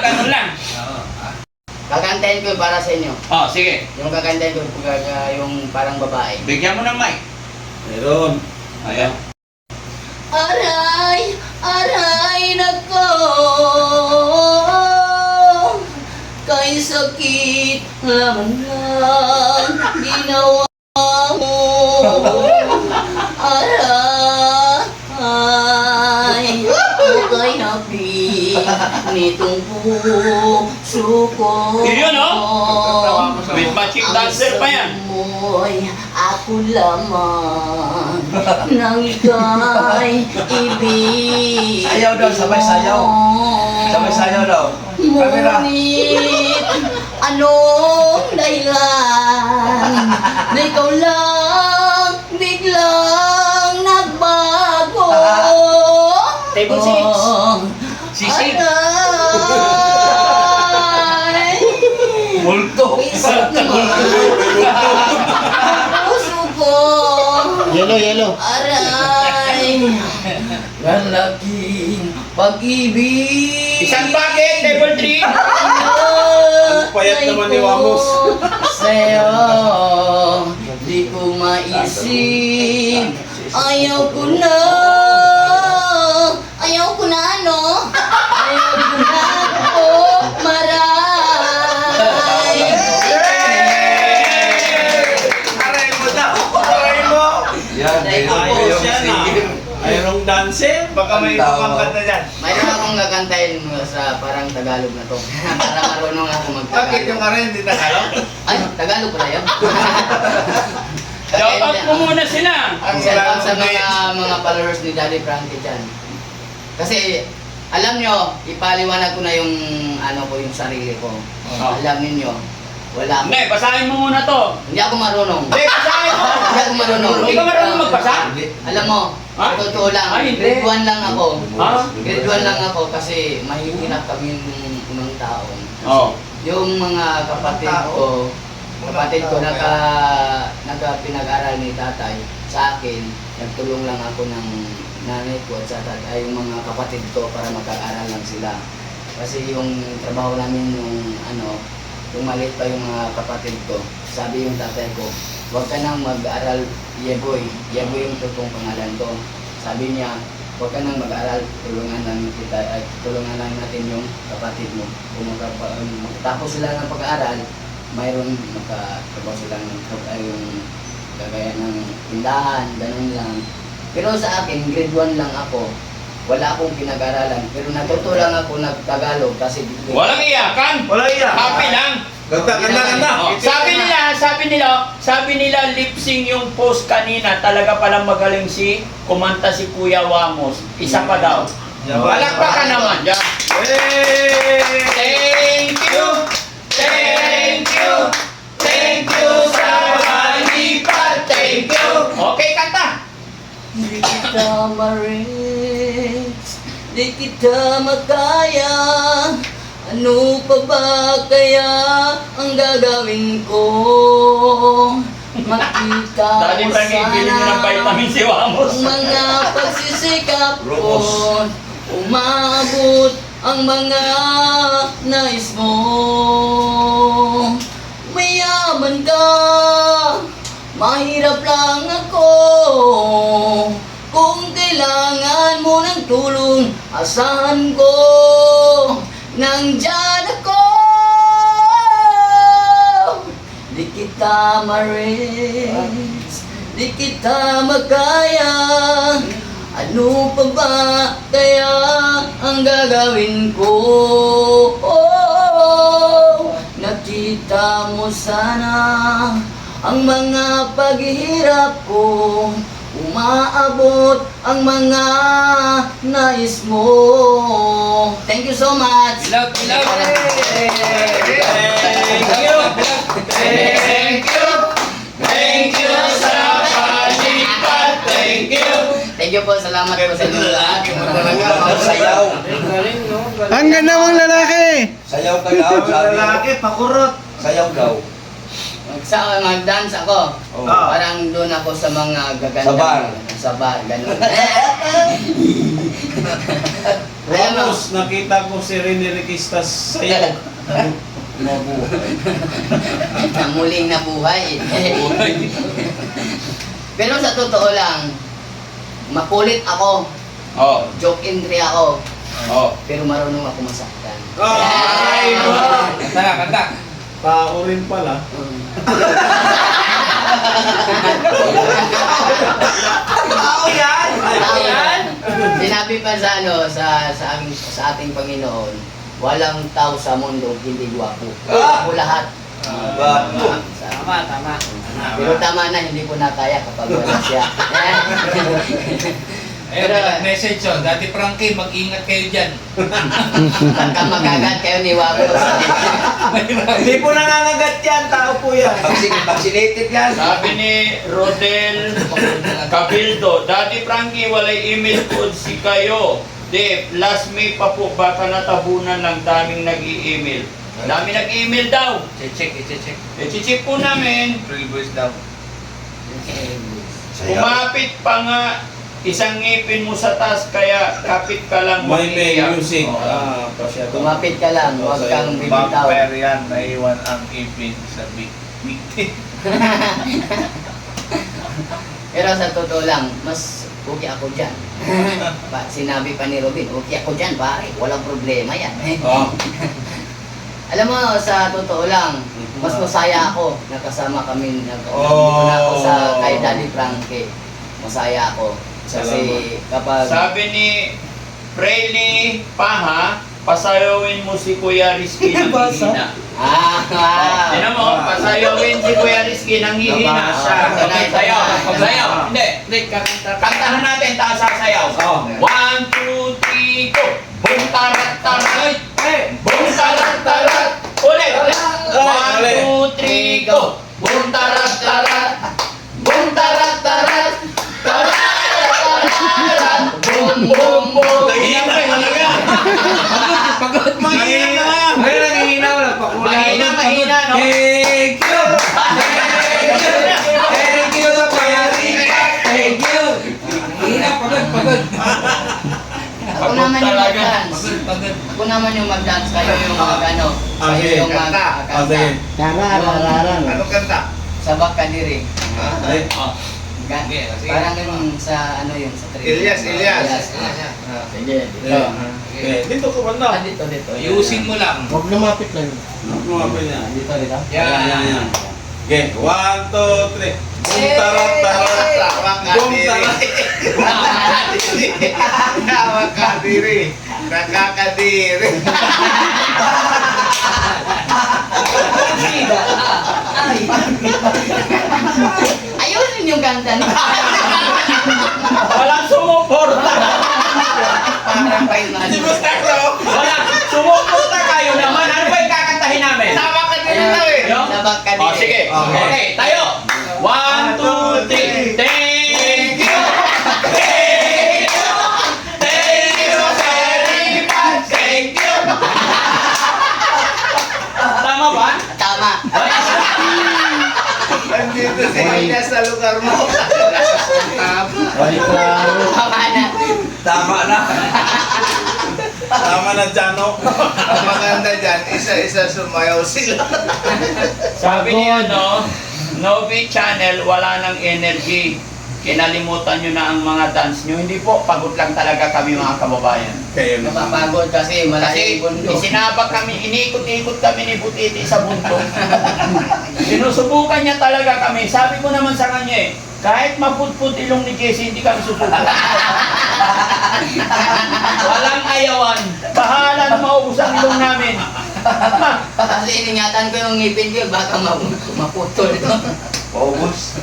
ganun lang. Kakantahin ko para sa inyo. Oh, sige. Yung kakantahin ko, yung parang babae. Bigyan mo ng mic. Meron. Ayan. Aray, aray nako, kay sakit laman lang ginawa mo. Aray, kay happy nitong puso ko. Yun, oh. With matching dancer pa yan. Mo'y ako lamang nang ika'y ibig. Sayaw daw, sabay sayaw. Sabay sayaw daw. Kamera. Ngunit anong dahilan na ikaw lang biglang nagbago? Table 6. Sisig. Aray, Multo. puso ko. Yellow. Aray, lalaking pag-ibig. Isang packet, table 3. Payat naman ni Wamos. Sa'yo, di ko maisip. Ayaw ko na ano? Ayaw ko na ako maray. Aray mo daw. Aray mo. Yan. Ayos yan ah. Ayong dancer. Baka may ibang kanta dyan. Mayroon akong gagantahin sa parang Tagalog na to. Para marunong ako Bakit mag-Tagalog. yung aray hindi Tagalog? Ay, Tagalog pala yun. Shout out mo muna sila. Ang shout sa mga followers ni Daddy Frankie dyan. Kasi, alam nyo, ipaliwanag ko na yung yung sarili ko. Oh. Alam niyo, wala ako. Hindi, basahin mo muna to. Hindi ako marunong. Hindi, basahin mo. Hindi ako marunong. Hindi ka marunong magbasa? Alam mo, Ha? totoo lang. Ay, hindi. Grade 1 lang ako. Ha? Grade 1 lang ako kasi mahihirap kami ng unang taon. Oh. Yung mga kapatid ko pinag-aral ni tatay sa akin, nagtulong lang ako ng nanay ko at sa tatay, yung mga kapatid ko para mag-aral lang sila. Kasi yung trabaho namin yung maliit pa yung mga kapatid ko, sabi yung tatay ko, huwag ka nang mag-aral, Yeboy. Yeboy yung totoong pangalan ko. Sabi niya, huwag ka nang mag-aral, tulungan lang natin yung kapatid mo. Kung magtapos sila ng pag-aaral, mayroon magkatrabaho sila yung kagaya ng tindahan, ganun lang. Pero sa akin, grade 1 lang ako. Wala akong pinag-aralan, pero natuto lang ako nag-Tagalog kasi Walang iyakan. Wala iya. Happy lang. Ganda. Oh. Sabi nila lip sync yung post kanina, talaga palang magaling kumanta si Kuya Wamos. Isa pa daw. Palakpakan naman. Yeah. Thank you. Thank you. Thank you sa palipat. Thank you. Okay, kanta. Di kita ma-reach, di kita makaya. Ano pa ba kaya ang gagawin ko? Makita Dali mo pa ngibili nyo ng vitamin si Wamos. ang mga pagsisikap ko. Umabot ang mga nais mo. Mayaman ka, mahirap lang ako. Kung kailangan mo ng tulong, asahan ko, nandyan ako. Di kita ma-reach, di kita makaya. Ano pa ba kaya ang gagawin ko? Nakita mo sana ang mga paghihirap ko. Umaabot ang mga nais mo. Thank you so much. Love. Thank you. Thank you. Thank you sa palipat. Thank you. Thank you po. Salamat po sa inyo lahat. Sayaw. Ang ganda mong lalaki! Sayaw ka daw. Lalaki, pakurot. Sayaw daw. Mag-dance ako. Oh. Parang doon ako sa mga gaganda. Sa bar. Sa bar, ganun. Alam mo, Ramos, nakita ko si Rene Requistas sa'yo. na muling nabuhay. Pero sa totoo lang, makulit ako. Oh, Joke entry ako. oh. Pero marunong ako masaktan. Ay, Kanta na, kanta. tao rin pala. Tao yan! Tao yan. Sinabi pa sa sa ating Panginoon, walang tao sa mundo hindi gwapo. Ah! Ako lahat. Bato. Tama. Pero tama na, hindi ko na kaya kapag wala siya. Ayun, may nag-message yun. Dati Frankie, mag-ingat kayo dyan. Baka magagat kayo ni Wago. Hindi po nangangagat yan, tao po yan. Vaccinated yan. Sabi ni Rodel Cabildo, Daddy Frankie, walay email code si kayo. Dave, last May pa po, baka natabunan lang, daming nag-i-email. Dami nag-email daw. Check. I-check po namin. Real boys daw. Kumapit pa nga, isang ngipin mo sa taas, kaya kapit ka lang May mag-iiyak. music. Oo. Pasya to. Kumapit ka lang, huwag kang bibitaw. Vampire yan, naiwan ang ipin sa victim. Pero sa totoo lang, mas okay ako dyan. Sinabi pa ni Robin, okay ako dyan pare, walang problema yan. Oh. Alam mo, sa totoo lang, mas masaya ako. Nakasama kami, nandito na ako sa kay Daddy Frankie. Masaya ako. Kasi kapag... Sabi ni Freyly Paha, pasayawin mo si Kuya Rizky ng hihina. Tinan mo, pasayawin si Kuya Rizky ng hihina. Nabasa. Okay, sayaw. Sayaw. Hindi. Kantahan natin, taas sasayaw. Oh. 1, 2, 3, go! Boom, tarat, tarat! Boom, tarat, tarat! Ulit! 1, 2, 3, go! Boom, tarat, tarat! Boom, tarat, tarat! Tarat, tarat! Boom, boom, boom! Pagod. Mahina na! Ay, nangihina ko lang. Mahina, mahina, no? Thank you! Thank you sa payari! Thank you! Hina, pagod. Ako naman yung Talaga. mag-dance. Pagod. Ako naman yung mag-dance. Kayo yung mag-ano. Kayo sige. yung Kanta. Sige. mag-kanta. Ano kanta? Sabak ka diri. Ay, Sige, sige. Parang yung sa ano yun, sa trailer. Ilyas. Sige. yeah. Okay. Dito ka ba na? Dito. Ayusin mo lang. Huwag lumapit lang. Lumapit niya. Dito. Yan. Okay, 1, 2, 3. Boom, tarat, tarat. Tawag ka Boom, diri. tarat. Tawag ka diri. Nakakadiri. Ayusin yung kanta na. Walang sumuporta! Parang pa yung ano. Wala! Sumuporta kayo naman! Ano ba yung kakantahin namin? Tawag ka diri daw eh. Yo? Sabak ka Oh, diri. sige. Okay, tayo. 1, 2, 3. Thank you. Thank you. Thank you very much. Thank you. Tama ba? Tama. Nandito si Ilyas sa lugar mo. Ay, klaro. Tama na. Tama na. Tama na, Jano. Ang maganda dyan, isa-isa sumayaw sila. Sabi ni Novi Channel, wala ng energy. Kinalimutan nyo na ang mga dance nyo. Hindi po, pagod lang talaga kami mga kababayan. Kayo na. Napapagod kasi Kasi malaking bundok. isinabak kami, iniikot-ikot kami ni Butiti sa bundok. Sinusubukan niya talaga kami. Sabi ko naman sa kanya kahit maputput ilong ni Jesse, hindi kami susubukan. Walang ayawan. Bahala na maubos ang ilong namin. Kasi iningatan ko yung ngipin ko, baka maputol. Paubos.